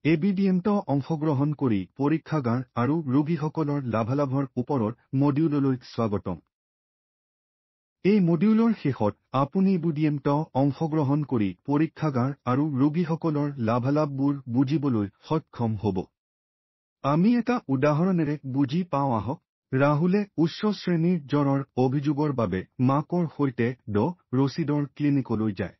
এবিডিএমত অংশগ্ৰহণ কৰি পৰীক্ষাগাৰ আৰু ৰোগীসকলৰ লাভালাভৰ ওপৰত মডিউললৈ স্বাগতম। এই মডিউলৰ শেষত আপুনি এবিডিএমত অংশগ্ৰহণ কৰি পৰীক্ষাগাৰ আৰু ৰোগীসকলৰ লাভালাভবোৰ বুজিবলৈ সক্ষম হ'ব। আমি এটা উদাহৰণেৰে বুজি পাওঁ আহক। ৰাহুলে উচ্চ শ্ৰেণীৰ জ্বৰৰ অভিযোগৰ বাবে মাকৰ সৈতে ৰচিদৰ ক্লিনিকলৈ যায়।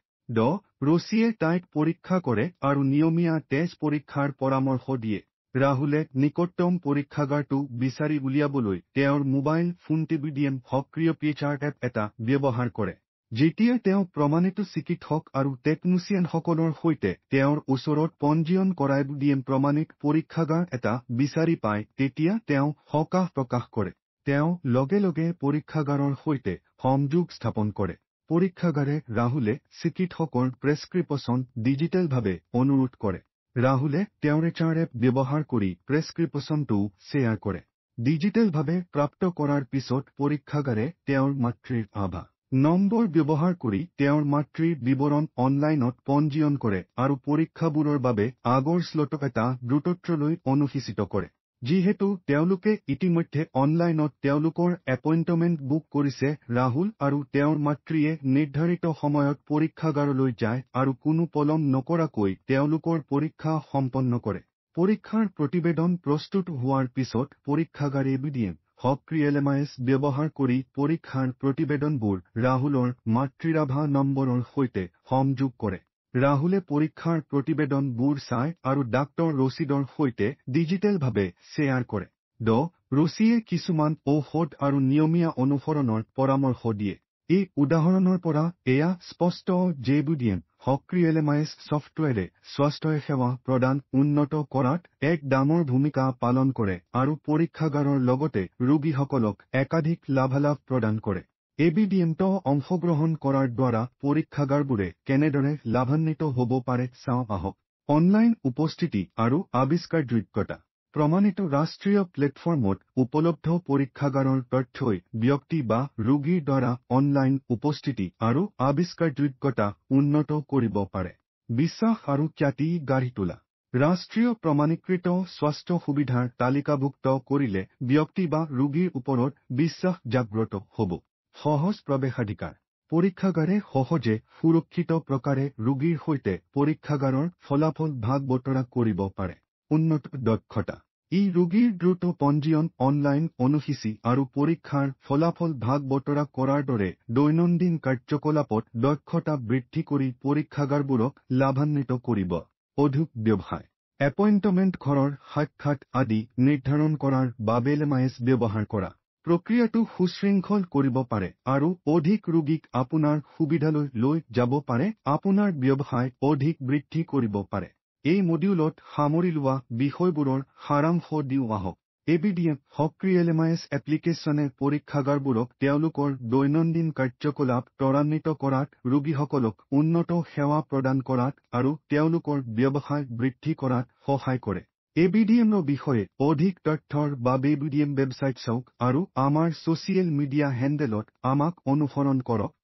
ৰচিয়ে তাইক পৰীক্ষা কৰে আৰু নিয়মীয়া তেজ পৰীক্ষাৰ পৰামৰ্শ দিয়ে। ৰাহুলে নিকটতম পৰীক্ষাগাৰটো বিচাৰি উলিয়াবলৈ তেওঁৰ মোবাইল ফোনটো এবিডিএম সক্ৰিয় পিএইচআৰ এপ এটা ব্যৱহাৰ কৰে। যেতিয়া তেওঁ প্ৰমাণিত চিকিৎসক আৰু টেকনিচিয়ানসকলৰ সৈতে তেওঁৰ ওচৰত পঞ্জীয়ন কৰা এবিডিএম প্ৰমাণিত পৰীক্ষাগাৰ এটা বিচাৰি পায় তেতিয়া তেওঁ সকাহ প্ৰকাশ কৰে। তেওঁ লগে লগে পৰীক্ষাগাৰৰ সৈতে সংযোগ স্থাপন কৰে। পৰীক্ষাগাৰে ৰাহুলে চিকিৎসকৰ প্ৰেছক্ৰিপশ্যন ডিজিটেলভাৱে অনুৰোধ কৰে। ৰাহুলে তেওঁৰ পিএইচআৰ এপ ব্যৱহাৰ কৰি প্ৰেছক্ৰিপশ্যনটো শ্বেয়াৰ কৰে। ডিজিটেলভাৱে প্ৰাপ্ত কৰাৰ পিছত পৰীক্ষাগাৰে তেওঁৰ মাতৃৰ আধাৰ নম্বৰ ব্যৱহাৰ কৰি তেওঁৰ মাতৃৰ বিৱৰণ অনলাইনত পঞ্জীয়ন কৰে আৰু পৰীক্ষাবোৰৰ বাবে আগৰ স্লটক এটা দ্ৰুতত্ৰলৈ অনুসূচিত কৰে। যিহেতু তেওঁলোকে ইতিমধ্যে অনলাইনত তেওঁলোকৰ এপইণ্টমেণ্ট বুক কৰিছে, ৰাহুল আৰু তেওঁৰ মাতৃয়ে নিৰ্ধাৰিত সময়ত পৰীক্ষাগাৰলৈ যায় আৰু কোনো পলম নকৰাকৈ তেওঁলোকৰ পৰীক্ষা সম্পন্ন কৰে। পৰীক্ষাৰ প্ৰতিবেদন প্ৰস্তুত হোৱাৰ পিছত পৰীক্ষাগাৰে এবিডিএম সক্ৰিয় এলএমআইএছ ব্যৱহাৰ কৰি পৰীক্ষাৰ প্ৰতিবেদনবোৰ ৰাহুলৰ মাতৃৰ আধাৰ নম্বৰৰ সৈতে সংযোগ কৰে। ৰাহুলে পৰীক্ষাৰ প্ৰতিবেদনবোৰ চায় আৰু ডাক্তৰ ৰচিদৰ সৈতে ডিজিটেলভাৱে শ্বেয়াৰ কৰে। ৰচিয়ে কিছুমান ঔষধ আৰু নিয়মীয়া অনুসৰণৰ পৰামৰ্শ দিয়ে। এই উদাহৰণৰ পৰা এয়া স্পষ্ট যে এবিডিএম সক্ৰিয় এলএমআইএছ ছফ্টৱেৰে স্বাস্থ্য সেৱা প্ৰদান উন্নত কৰাত এক ডাঙৰ ভূমিকা পালন কৰে আৰু পৰীক্ষাগাৰৰ লগতে ৰোগীসকলক একাধিক লাভালাভ প্ৰদান কৰে। এবিডিএমত অংশগ্ৰহণ কৰাৰ দ্বাৰা পৰীক্ষাগাৰবোৰে কেনেদৰে লাভান্বিত হ'ব পাৰে চাওঁ আহক। অনলাইন উপস্থিতি আৰু আৱিষ্কাৰযোগ্যতা। প্ৰমাণিত ৰাষ্ট্ৰীয় প্লেটফৰ্মত উপলব্ধ পৰীক্ষাগাৰৰ তথ্যই ব্যক্তি বা ৰোগীৰ দ্বাৰা অনলাইন উপস্থিতি আৰু আৱিষ্কাৰযোগ্যতা উন্নত কৰিব পাৰে। বিশ্বাস আৰু খ্যাতি গঢ়ি তোলা। ৰাষ্ট্ৰীয় প্ৰমাণীকৃত স্বাস্থ্য সুবিধাৰ তালিকাভুক্ত কৰিলে ব্যক্তি বা ৰোগীৰ ওপৰত বিশ্বাস জাগ্ৰত হ'ব। সহজ প্ৰৱেশাধিকাৰ। পৰীক্ষাগাৰে সহজে সুৰক্ষিত প্ৰকাৰে ৰোগীৰ সৈতে পৰীক্ষাগাৰৰ ফলাফল ভাগ বতৰা কৰিব পাৰে। উন্নত দক্ষতা। ই ৰোগীৰ দ্ৰুত পঞ্জীয়ন, অনলাইন অনুসূচী আৰু পৰীক্ষাৰ ফলাফল ভাগ বতৰা কৰাৰ দৰে দৈনন্দিন কাৰ্যকলাপত দক্ষতা বৃদ্ধি কৰি পৰীক্ষাগাৰবোৰক লাভান্বিত কৰিব। অধিক ব্যৱসায়। এপইণ্টমেণ্ট, ঘৰৰ সাক্ষাৎ আদি নিৰ্ধাৰণ কৰাৰ বাবে এলএমআইএছ ব্যৱহাৰ কৰা। প্ৰক্ৰিয়াটো সুশৃংখল কৰিব পাৰে আৰু অধিক ৰোগীক আপোনাৰ সুবিধালৈ লৈ যাব পাৰে, আপোনাৰ ব্যৱসায় অধিক বৃদ্ধি কৰিব পাৰে। এই মডিউলত সামৰি লোৱা বিষয়বোৰৰ সাৰাংশ দিওঁ আহক। এবিডিএম সক্ৰিয় এলএমআইএছ এপ্লিকেশ্যনে পৰীক্ষাগাৰবোৰক তেওঁলোকৰ দৈনন্দিন কাৰ্যকলাপ ত্বৰান্বিত কৰাত, ৰোগীসকলক উন্নত সেৱা প্ৰদান কৰাত আৰু তেওঁলোকৰ ব্যৱসায় বৃদ্ধি কৰাত সহায় কৰে। এবিডিএমৰ বিষয়ে অধিক তথ্যৰ বাবে এবিডিএম ৱেবছাইট চাওক আৰু আমাৰ ছচিয়েল মিডিয়া হেণ্ডেলত আমাক অনুসৰণ কৰক।